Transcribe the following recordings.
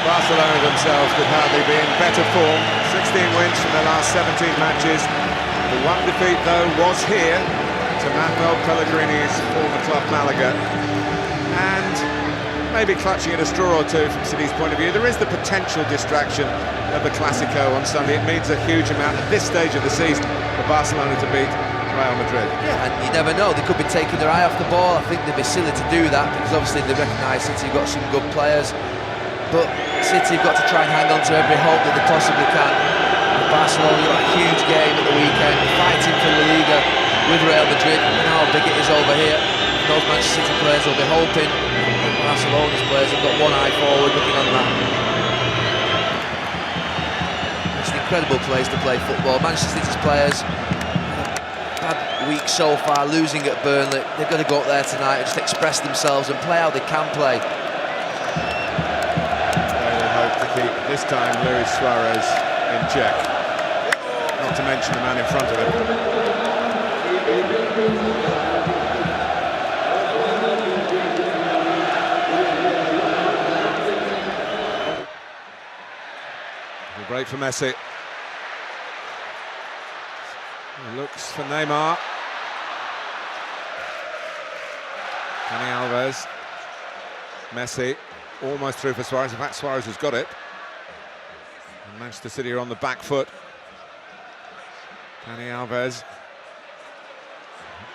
Barcelona themselves could hardly be in better form. 16 wins from their last 17 matches. The one defeat, though, was here to Manuel Pellegrini's former club Malaga. And maybe clutching at a straw or two from City's point of view, there is the potential distraction of the Clásico on Sunday. It means a huge amount at this stage of the season for Barcelona to beat Real Madrid. Yeah, and you never know, they could be taking their eye off the ball. I think they'd be silly to do that, because obviously they recognise City have got some good players, but City have got to try and hang on to every hope that they possibly can. And Barcelona got a huge game at the weekend, fighting for La Liga with Real Madrid, and how big it is over here. And those Manchester City players will be hoping that Barcelona's players have got one eye forward looking on that. It's an incredible place to play football. Manchester City's players, bad week so far, losing at Burnley. They've got to go up there tonight and just express themselves and play how they can play. They will hope to keep, this time, Luis Suarez in check. Not to mention the man in front of him. Good break for Messi. He looks for Neymar. Dani Alves. Messi almost through for Suarez. In fact, Suarez has got it. And Manchester City are on the back foot. Dani Alves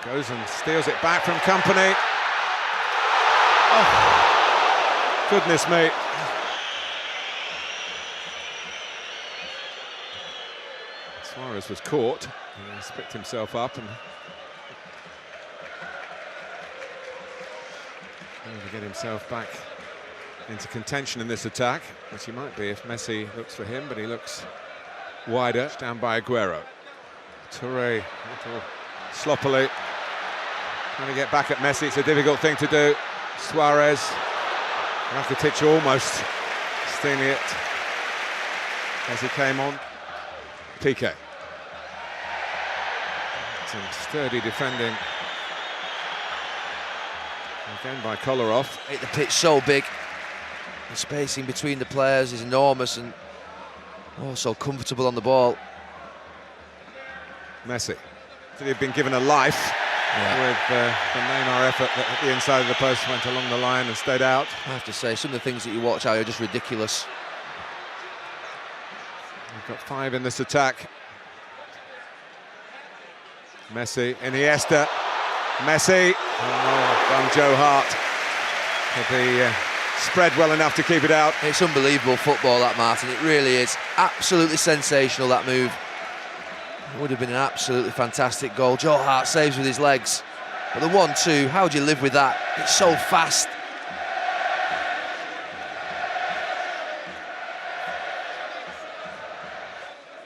goes and steals it back from Company. Oh, goodness me. Suarez was caught. He's picked himself up and trying to get himself back into contention in this attack, which he might be if Messi looks for him, but he looks wider, down by Aguero. Touré, sloppily, trying to get back at Messi. It's a difficult thing to do. Suarez, Rakitic almost stealing it as he came on. Piqué. Some sturdy defending again by Kolarov. Make the pitch so big. The spacing between the players is enormous, and so comfortable on the ball. Messi. He'd been given a life with the Neymar effort that at the inside of the post went along the line and stayed out. I have to say, some of the things that you watch are just ridiculous. We've got 5 in this attack. Messi, Iniesta, Messi. Oh, done Joe Hart. With the spread well enough to keep it out. It's unbelievable football, that, Martin. It really is. Absolutely sensational, that move. It would have been an absolutely fantastic goal. Joe Hart saves with his legs. But the 1-2, how do you live with that? It's so fast.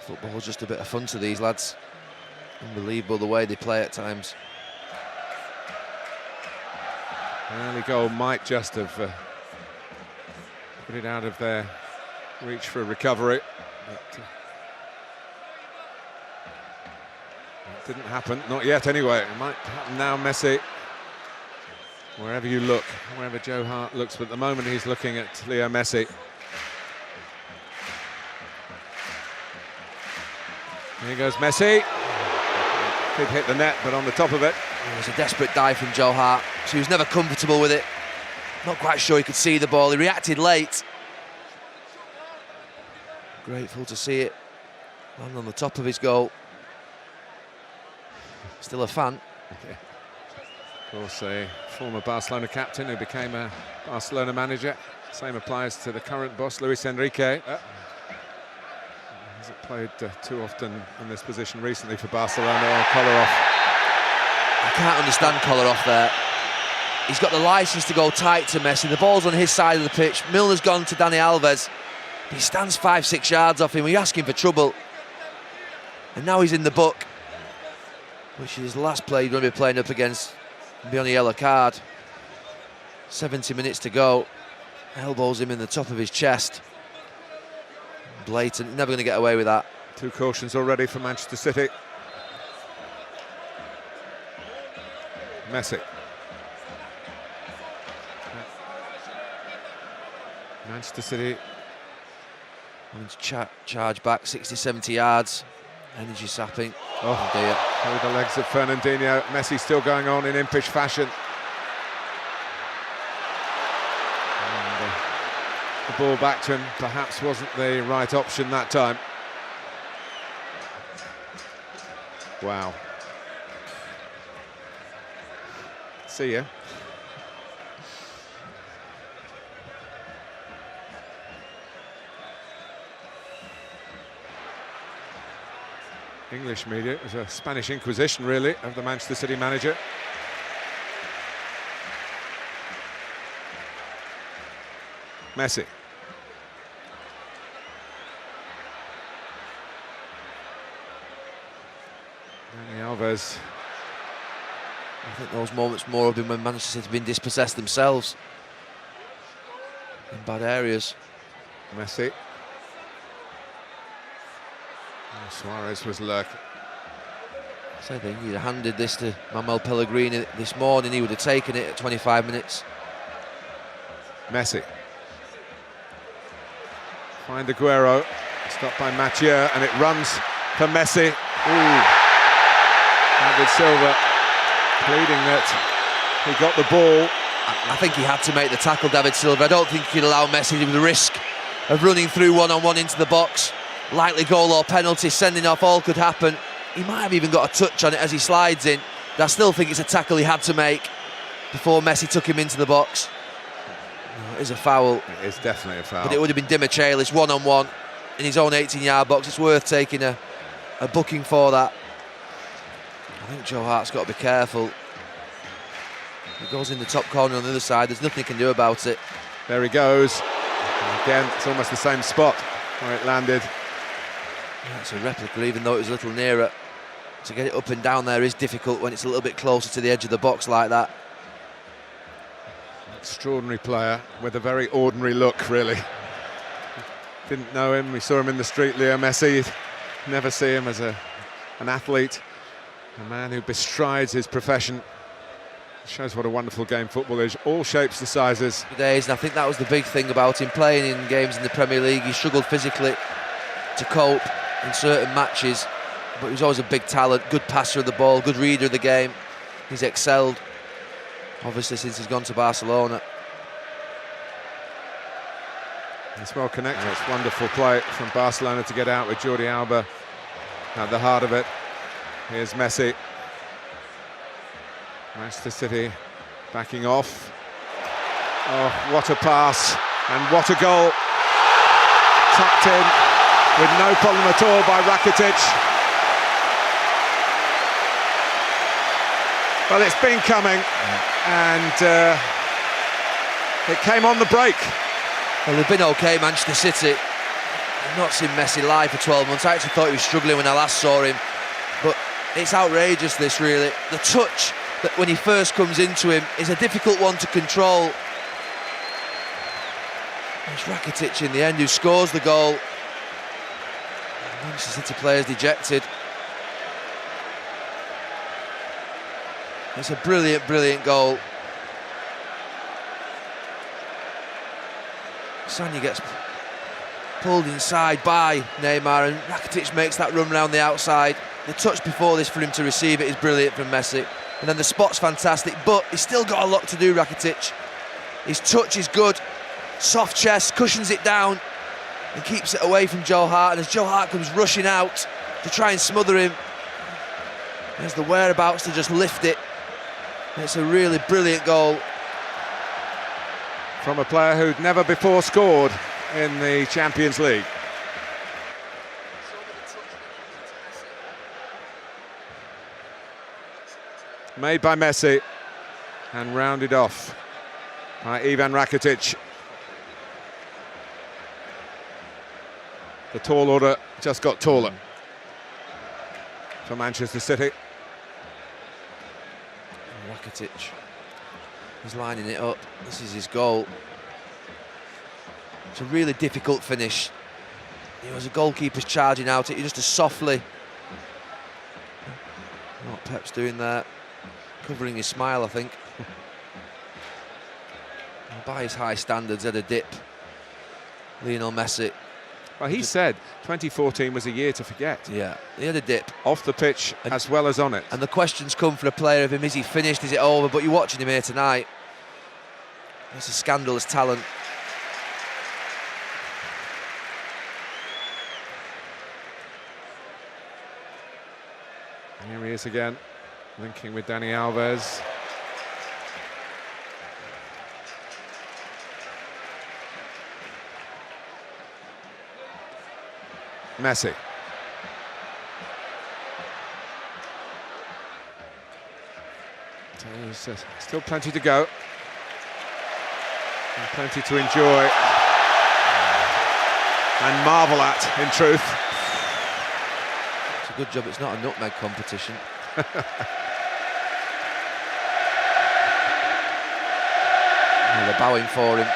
Football's just a bit of fun to these lads. Unbelievable the way they play at times. An early goal might just have put it out of their reach for a recovery. But, it didn't happen, not yet anyway. It might happen now, Messi. Wherever you look, wherever Joe Hart looks, but at the moment he's looking at Leo Messi. Here goes Messi. Did hit the net, but on the top of it. It was a desperate dive from Joe Hart. So he was never comfortable with it. Not quite sure he could see the ball. He reacted late. Grateful to see it land on the top of his goal. Still a fan. Yeah. Of course, a former Barcelona captain who became a Barcelona manager. Same applies to the current boss, Luis Enrique. Hasn't played too often in this position recently for Barcelona. Or Kolarov. I can't understand Kolarov there. He's got the licence to go tight to Messi. The ball's on his side of the pitch. Milner's gone to Dani Alves. He stands 5-6 yards off him. We're asking for trouble. And now he's in the book, which is his last play he's going to be playing up against and be on a yellow card. 70 minutes to go. Elbows him in the top of his chest. Blatant, never going to get away with that. 2 cautions already for Manchester City. Messi. Manchester City Having to charge back 60, 70 yards. Energy sapping. Oh dear. Through the legs of Fernandinho. Messi still going on in impish fashion. And, the ball back to him perhaps wasn't the right option that time. Wow. See ya. English media, it was a Spanish Inquisition really of the Manchester City manager. Messi. Dani Alves. I think those moments more have been when Manchester City have been dispossessed themselves in bad areas. Messi. Suarez was lurking. So I think he'd have handed this to Manuel Pellegrini this morning, he would have taken it at 25 minutes. Messi. Find Aguero. Stopped by Mathieu, and it runs for Messi. Ooh. David Silva pleading that he got the ball. I think he had to make the tackle, David Silva. I don't think he'd allow Messi to the risk of running through one-on-one into the box. Likely goal or penalty, sending off, all could happen. He might have even got a touch on it as he slides in, but I still think it's a tackle he had to make before Messi took him into the box. It is a foul. It is definitely a foul. But it would have been Dimichelis one-on-one in his own 18-yard box. It's worth taking a booking for that. I think Joe Hart's got to be careful. It goes in the top corner on the other side. There's nothing he can do about it. There he goes. And again, it's almost the same spot where it landed. Yeah, it's a replica, even though it was a little nearer. To get it up and down there is difficult when it's a little bit closer to the edge of the box like that. Extraordinary player with a very ordinary look, really. Didn't know him, we saw him in the street, Leo Messi. You'd never see him as an athlete, a man who bestrides his profession. Shows what a wonderful game football is, all shapes and sizes. Days, and I think that was the big thing about him playing in games in the Premier League. He struggled physically to cope in certain matches, but he was always a big talent, good passer of the ball, good reader of the game. He's excelled, obviously, since he's gone to Barcelona. It's well connected. It's wonderful play from Barcelona to get out with Jordi Alba at the heart of it. Here's Messi. Manchester City backing off. Oh, what a pass and what a goal. Tucked in with no problem at all by Rakitic. Well, it's been coming, and it came on the break. Well, they've been okay, Manchester City. I've not seen Messi live for 12 months. I actually thought he was struggling when I last saw him, but it's outrageous, this, really. The touch that when he first comes into him is a difficult one to control. It's Rakitic in the end who scores the goal. Manchester City players dejected. It's a brilliant, brilliant goal. Sanya gets pulled inside by Neymar, and Rakitic makes that run round the outside. The touch before this for him to receive it is brilliant from Messi. And then the spot's fantastic, but he's still got a lot to do, Rakitic. His touch is good. Soft chest, cushions it down and keeps it away from Joe Hart. And as Joe Hart comes rushing out to try and smother him, there's the whereabouts to just lift it. And it's a really brilliant goal. From a player who'd never before scored in the Champions League. Made by Messi and rounded off by Ivan Rakitic. The tall order just got taller for Manchester City. Rakitic is lining it up. This is his goal. It's a really difficult finish. It was a goalkeeper's charging out. It just as softly. What Pep's doing there, covering his smile, I think. By his high standards, had a dip. Lionel Messi. Well, he said 2014 was a year to forget. Yeah, he had a dip. Off the pitch as well as on it. And the questions come for a player of him, is he finished, is it over? But you're watching him here tonight. It's a scandalous talent. Here he is again, linking with Dani Alves. Messi. So there's still plenty to go. And plenty to enjoy. And marvel at, in truth. It's a good job it's not a nutmeg competition. They're bowing for him.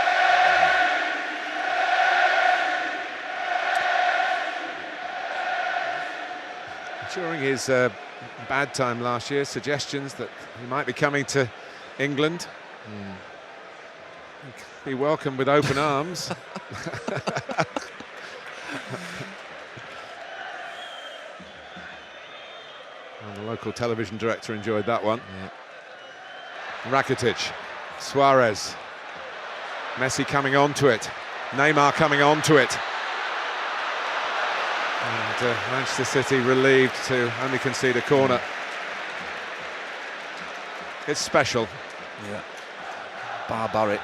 During his bad time last year, suggestions that he might be coming to England. He'd be welcomed with open arms. And the local television director enjoyed that one. Yeah. Rakitic, Suarez, Messi coming onto it, Neymar coming onto it. And Manchester City relieved to only concede a corner. It's special. Yeah. Barbaric.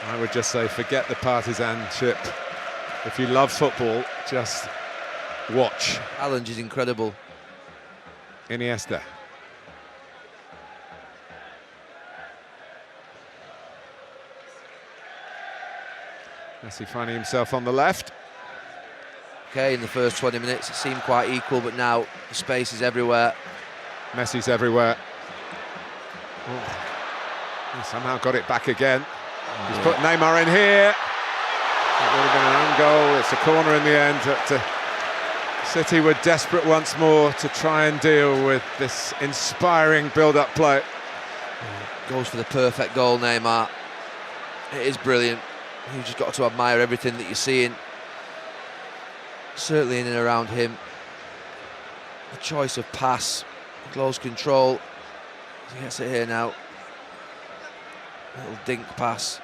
I would just say, forget the partisanship. If you love football, just watch. Challenge is incredible. Iniesta. Messi finding himself on the left. Okay, in the first 20 minutes it seemed quite equal, but now the space is everywhere. Messi's everywhere. Oh. He somehow got it back again. He's put Neymar in here. It would have been an own goal. It's a corner in the end. City were desperate once more to try and deal with this inspiring build-up play. Goes for the perfect goal, Neymar. It is brilliant. You've just got to admire everything that you're seeing. Certainly in and around him. The choice of pass, close control. He gets it here now. Little dink pass.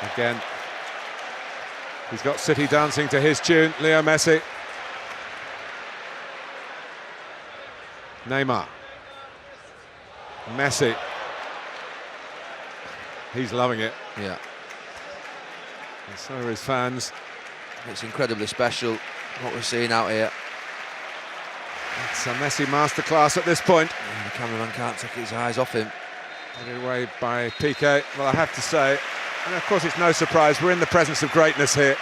And again, he's got City dancing to his tune, Leo Messi. Neymar. Messi. He's loving it. Yeah. And so are his fans. It's incredibly special what we're seeing out here. It's a Messi masterclass at this point. Yeah, the cameraman can't take his eyes off him. Put away by Piqué. Well, I have to say, and of course it's no surprise, we're in the presence of greatness here.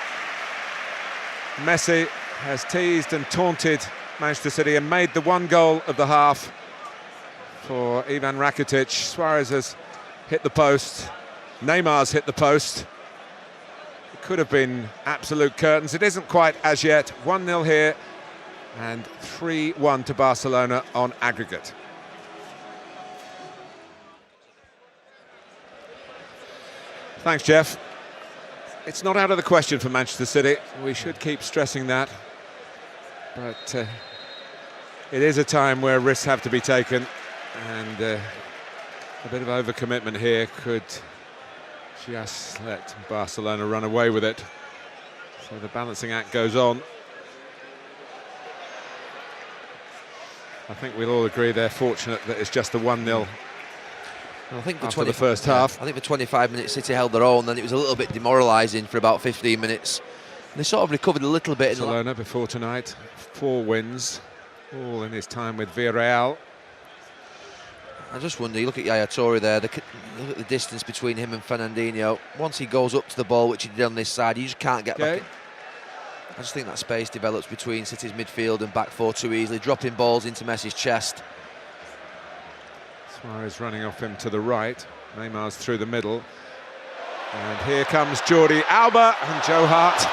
Messi has teased and taunted Manchester City and made the one goal of the half for Ivan Rakitic. Suarez has hit the post. Neymar's hit the post. It could have been absolute curtains. It isn't quite as yet. 1-0 here and 3-1 to Barcelona on aggregate. Thanks, Jeff. It's not out of the question for Manchester City. We should keep stressing that. But it is a time where risks have to be taken, and a bit of overcommitment here could just let Barcelona run away with it. So the balancing act goes on. I think we'll all agree they're fortunate that it's just a 1-0. I think after the first half. I think for 25 minutes City held their own, then it was a little bit demoralising for about 15 minutes. And they sort of recovered a little bit. Barcelona before tonight, 4 wins, all in his time with Villarreal. I just wonder, you look at Yaya Toure there, look at the distance between him and Fernandinho. Once he goes up to the ball, which he did on this side, you just can't get back in. I just think that space develops between City's midfield and back four too easily, dropping balls into Messi's chest. Suarez running off him to the right. Neymar's through the middle. And here comes Jordi Alba, and Joe Hart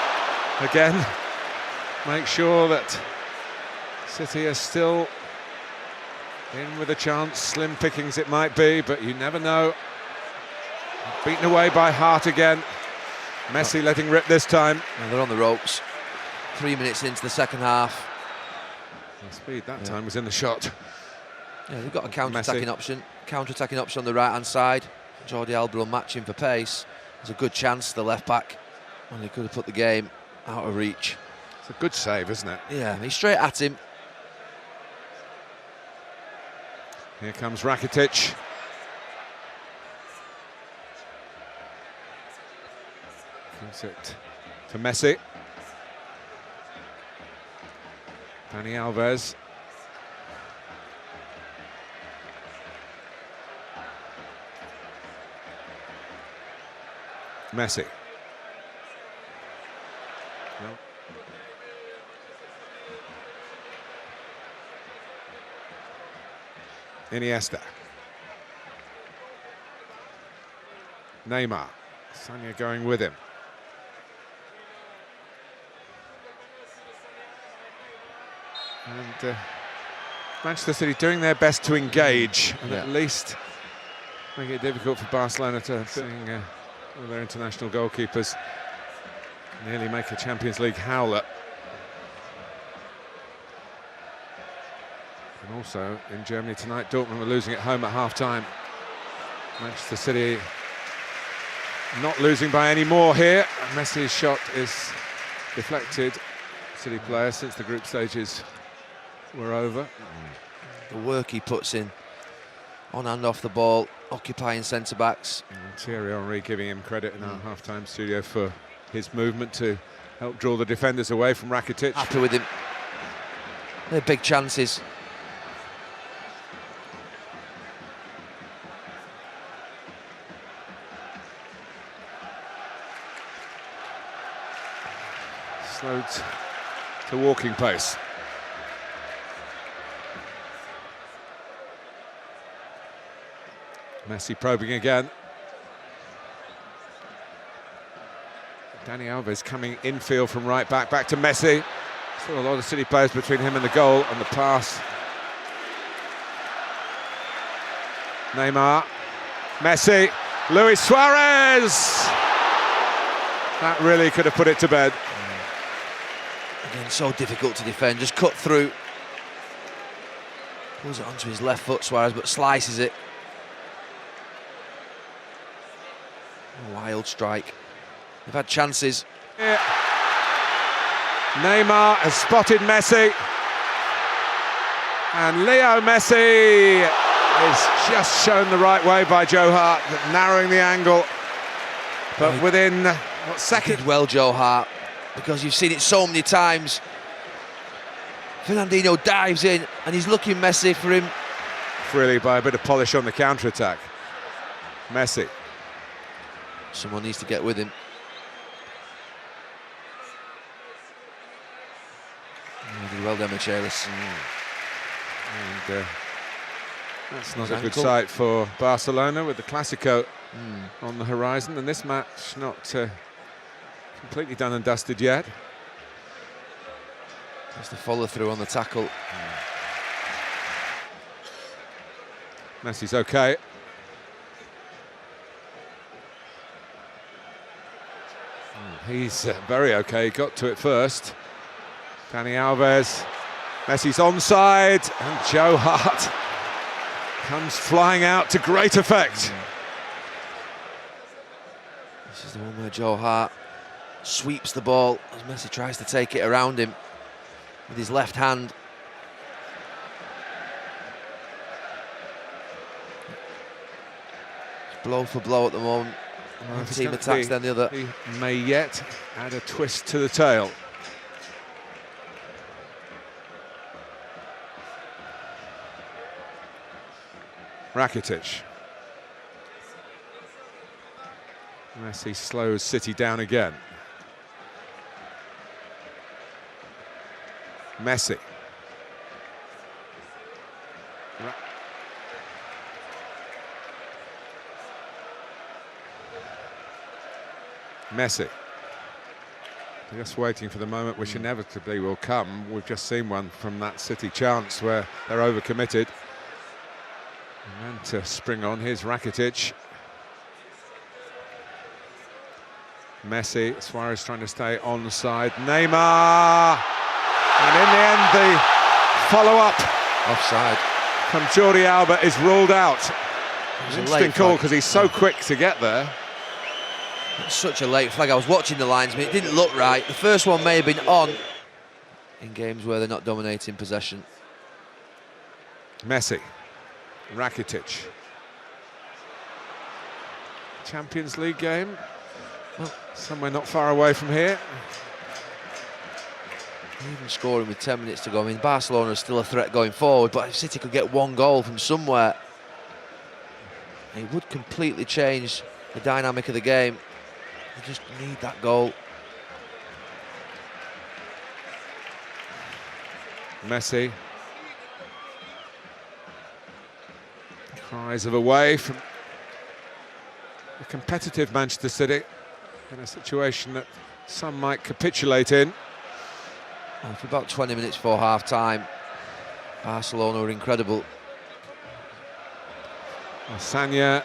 again, make sure that City are still in with a chance. Slim pickings it might be, but you never know. Beaten away by Hart again. Messi letting rip this time. And they're on the ropes. 3 minutes into the second half. The speed that time was in the shot. Yeah, they've got a counter-attacking option. Counter-attacking option on the right-hand side. Jordi Alba will match him for pace. There's a good chance the left-back, and he could have put the game out of reach. It's a good save, isn't it? Yeah, he's straight at him. Here comes Rakitic. Gives it to Messi. Dani Alves. Messi. No. Iniesta. Neymar. Sanya going with him. And Manchester City doing their best to engage and at least make it difficult for Barcelona to seeing all their international goalkeepers nearly make a Champions League howler. And also in Germany tonight, Dortmund were losing at home at half-time. Manchester City not losing by any more here. Messi's shot is deflected. City player since the group stages were over. The work he puts in on and off the ball, occupying centre-backs. Thierry Henry giving him credit in our half-time studio for his movement to help draw the defenders away from Rakitic. Happy with him. They're big chances. Slowed to walking pace. Messi probing again. Dani Alves coming infield from right back to Messi. Still a lot of City players between him and the goal on the pass. Neymar, Messi, Luis Suarez! That really could have put it to bed. Again, so difficult to defend, just cut through. Pulls it onto his left foot, Suarez, but slices it. A wild strike. They've had chances. Yeah. Neymar has spotted Messi. And Leo Messi is just shown the right way by Joe Hart, narrowing the angle. But within, what, second? Did well, Joe Hart, because you've seen it so many times. Fernandinho dives in and he's looking Messi for him. Really by a bit of polish on the counter-attack. Messi. Someone needs to get with him. He did well there, Michaelis. And that's not a good sight for Barcelona with the Clásico on the horizon, and this match not completely done and dusted yet. Just the follow-through on the tackle. Messi's okay. He's very okay, got to it first. Dani Alves, Messi's onside, and Joe Hart comes flying out to great effect. This is the one where Joe Hart sweeps the ball as Messi tries to take it around him with his left hand. It's blow for blow at the moment. One team attacks, then the other. He may yet add a twist to the tail. Rakitic. Messi slows City down again. Messi. Messi. Just waiting for the moment which inevitably will come. We've just seen one from that City chance where they're overcommitted. And then to spring on, here's Rakitic. Messi, Suarez trying to stay onside. Neymar! And in the end, the follow-up Offside. from Jordi Alba is ruled out. It was a Interesting late call flag. because he's so quick to get there. Such a late flag. I was watching the linesman. It didn't look right. The first one may have been on in games where they're not dominating possession. Messi, Rakitic. Champions League game. Well, somewhere not far away from here. Even scoring with 10 minutes to go. I mean, Barcelona is still a threat going forward, but if City could get one goal from somewhere, it would completely change the dynamic of the game. They just need that goal. Messi. Cries of away from a competitive Manchester City in a situation that some might capitulate in. And for about 20 minutes before half-time, Barcelona were incredible. Sanya,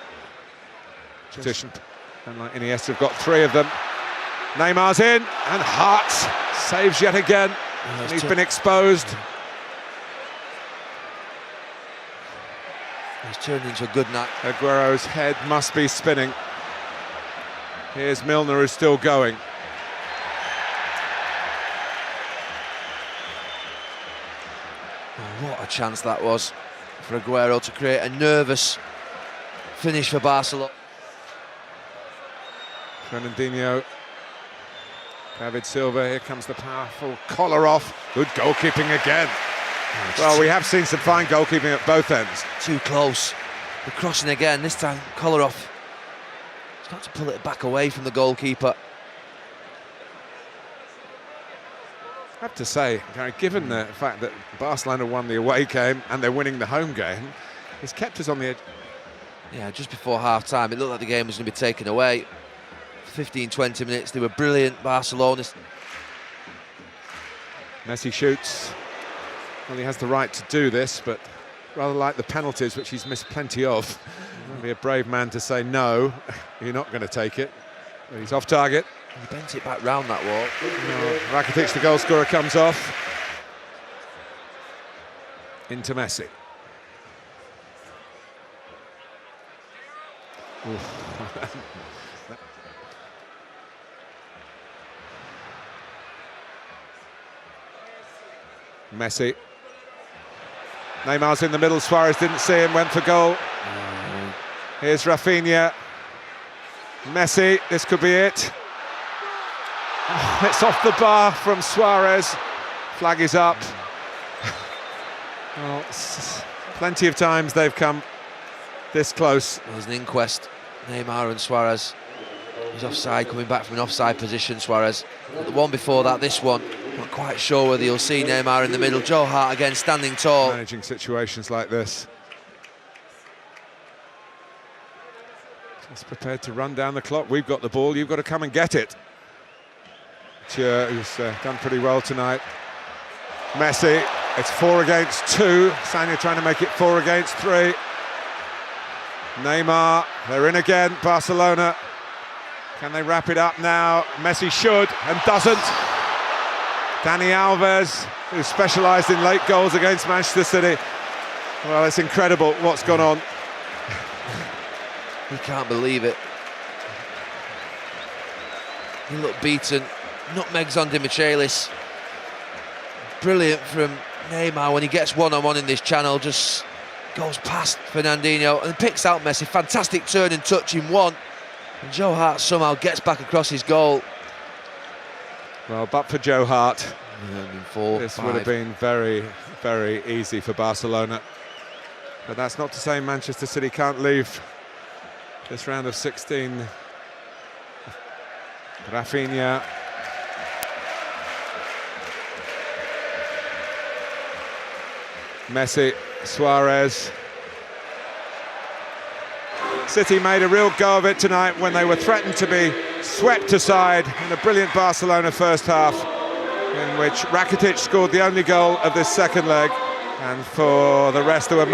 position, and like Iniesta have got three of them. Neymar's in, and Hart saves yet again. And he's been exposed. He's turned into a good night. Aguero's head must be spinning. Here's Milner, who's still going. Oh, what a chance that was for Aguero to create a nervous finish for Barcelona. Fernandinho, David Silva, here comes the powerful collar off. Good goalkeeping again. Well, we have seen some fine goalkeeping at both ends. Too close. The crossing again, this time Kolarov. He's got to pull it back away from the goalkeeper. I have to say, Gary, given the fact that Barcelona won the away game and they're winning the home game, it's kept us on the edge. Yeah, just before half-time, it looked like the game was going to be taken away. 15-20 minutes, they were brilliant, Barcelona. Messi shoots. Well, he has the right to do this, but rather like the penalties, which he's missed plenty of. He'll be a brave man to say, no, you're not going to take it. But he's off target. He bent it back round that wall. No, Rakitic, the goal scorer, comes off. Into Messi. Messi. Neymar's in the middle, Suarez didn't see him, went for goal. Here's Rafinha. Messi, this could be it. It's off the bar from Suarez. Flag is up. Well, plenty of times they've come this close. There's an inquest. Neymar and Suarez. He's offside, coming back from an offside position, Suarez. But the one before that, this one, not quite sure whether you'll see Neymar in the middle. Joe Hart again standing tall. Managing situations like this. Just prepared to run down the clock. We've got the ball, you've got to come and get it. Who's done pretty well tonight. Messi, it's 4 against 2. Sanya trying to make it 4 against 3. Neymar, they're in again, Barcelona. Can they wrap it up now? Messi should, and doesn't. Dani Alves, who specialised in late goals against Manchester City. Well, it's incredible what's gone on. He can't believe it. He looked beaten. Nutmegs on Dimichelis. Brilliant from Neymar when he gets one-on-one in this channel. Just goes past Fernandinho and picks out Messi. Fantastic turn and touch in one. And Joe Hart somehow gets back across his goal. Well, but for Joe Hart, this 4-5. would have been very, very easy for Barcelona. But that's not to say Manchester City can't leave this round of 16. Rafinha. Messi, Suarez. City made a real go of it tonight when they were threatened to be swept aside in a brilliant Barcelona first half, in which Rakitic scored the only goal of this second leg, and for the rest there were many